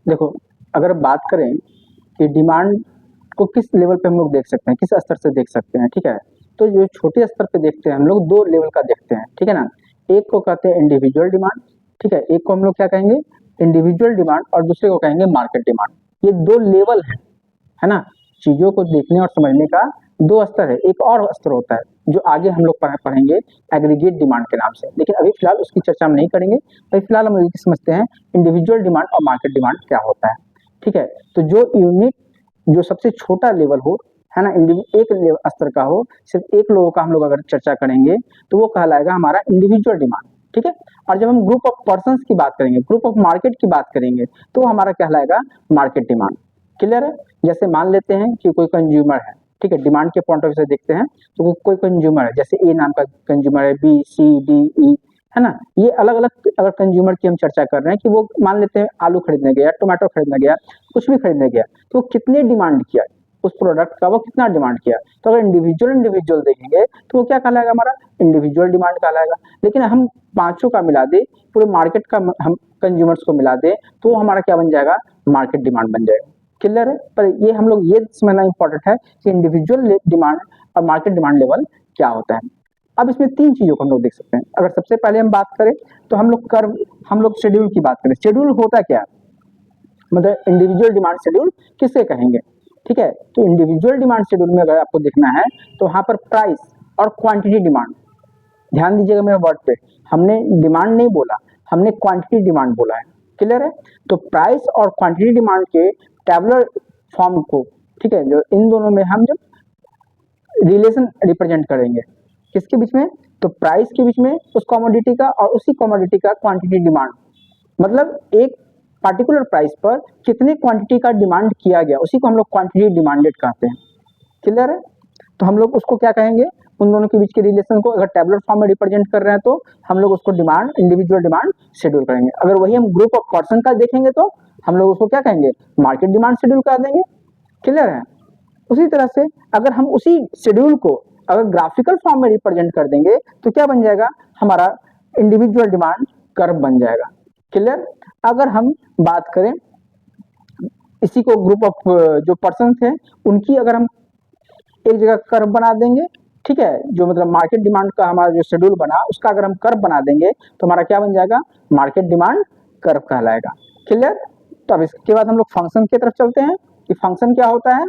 देखो, अगर बात करें कि डिमांड को किस लेवल पे हम लोग देख सकते हैं, किस स्तर से देख सकते हैं, ठीक है। तो जो छोटे स्तर पे देखते हैं हम लोग, दो लेवल का देखते हैं, ठीक है ना। एक को कहते हैं इंडिविजुअल डिमांड, ठीक है। एक को हम लोग क्या कहेंगे, इंडिविजुअल डिमांड, और दूसरे को कहेंगे मार्केट डिमांड। ये दो लेवल है ना। चीजों को देखने और समझने का दो स्तर है। एक और स्तर होता है जो आगे हम लोग पढ़ेंगे, एग्रीगेट डिमांड के नाम से, लेकिन अभी फिलहाल उसकी चर्चा हम नहीं करेंगे। अभी फिलहाल हम लोग समझते हैं इंडिविजुअल डिमांड और मार्केट डिमांड क्या होता है, ठीक है। तो जो यूनिक, जो सबसे छोटा लेवल हो, है ना, एक स्तर का हो, सिर्फ एक लोगों का हम लोग अगर चर्चा करेंगे तो वो कहलाएगा हमारा इंडिविजुअल डिमांड, ठीक है। और जब हम ग्रुप ऑफ पर्संस की बात करेंगे, ग्रुप ऑफ मार्केट की बात करेंगे, तो वो हमारा कहलाएगा मार्केट डिमांड। क्लियर है। जैसे मान लेते हैं कि कोई कंज्यूमर है, ठीक है, डिमांड के पॉइंट ऑफ व्यू से देखते हैं तो कोई कंज्यूमर है, जैसे ए नाम का कंज्यूमर है, बी सी डी ई, है ना। ये अलग अलग अगर कंज्यूमर की हम चर्चा कर रहे हैं कि वो मान लेते हैं आलू खरीदने गया, टोमेटो खरीदने गया, कुछ भी खरीदने गया, तो वो कितने डिमांड किया उस प्रोडक्ट का, वो कितना डिमांड किया। तो अगर इंडिविजुअल इंडिविजुअल देखेंगे तो वो क्या कहलाएगा, हमारा इंडिविजुअल डिमांड कहलाएगा। लेकिन हम पांचों का मिला दे, पूरे मार्केट का हम कंज्यूमर्स को मिला दे, तो वो हमारा क्या बन जाएगा, मार्केट डिमांड बन जाएगा। क्लियर है। पर ये हम लोग ये समझना इंपॉर्टेंट है कि इंडिविजुअल डिमांड और मार्केट डिमांड लेवल क्या होता है। अब इसमें तीन चीजों को हम लोग देख सकते हैं। अगर सबसे पहले हम बात करें तो हम लोग शेड्यूल की बात करें। शेड्यूल होता क्या है, मतलब इंडिविजुअल डिमांड शेड्यूल किसे कहेंगे, ठीक है। तो इंडिविजुअल डिमांड शेड्यूल में अगर आपको देखना है तो वहां पर प्राइस और क्वांटिटी डिमांड, ध्यान दीजिएगा मेरे वर्ड पे, हमने डिमांड नहीं बोला, हमने क्वांटिटी डिमांड बोला है। क्लियर है। तो प्राइस और क्वांटिटी डिमांड के टेबुलर फॉर्म को, ठीक है, जो इन दोनों में हम जब रिलेशन रिप्रेजेंट करेंगे, किसके बीच में, तो प्राइस के बीच में उस कमोडिटी का, और उसी कमोडिटी का क्वांटिटी डिमांड, मतलब एक पार्टिकुलर प्राइस पर कितने क्वांटिटी का डिमांड किया गया, उसी को हम लोग क्वांटिटी डिमांडेड कहते हैं। क्लियर है। तो हम लोग उसको क्या कहेंगे, उन दोनों के बीच के रिलेशन को अगर टेबुलर फॉर्म में रिप्रेजेंट कर रहे हैं तो हम लोग उसको डिमांड, इंडिविजुअल डिमांड शेड्यूल करेंगे। अगर वही हम ग्रुप ऑफ पर्सन का देखेंगे तो हम लोग उसको क्या कहेंगे, मार्केट डिमांड शेड्यूल कर देंगे। क्लियर है। उसी तरह से अगर हम उसी शेड्यूल को अगर ग्राफिकल फॉर्म में रिप्रेजेंट कर देंगे तो क्या बन जाएगा, हमारा इंडिविजुअल डिमांड कर्व बन जाएगा। क्लियर। अगर हम बात करें इसी को ग्रुप ऑफ जो पर्सन थे उनकी, अगर हम एक जगह कर्व बना देंगे, ठीक है, जो मतलब मार्केट डिमांड का हमारा जो शेड्यूल बना उसका अगर हम कर्व बना देंगे तो हमारा क्या बन जाएगा, मार्केट डिमांड कर्व कहलाएगा। क्लियर। तो अब इसके बाद हम लोग फंक्शन की तरफ चलते हैं कि फंक्शन क्या होता है।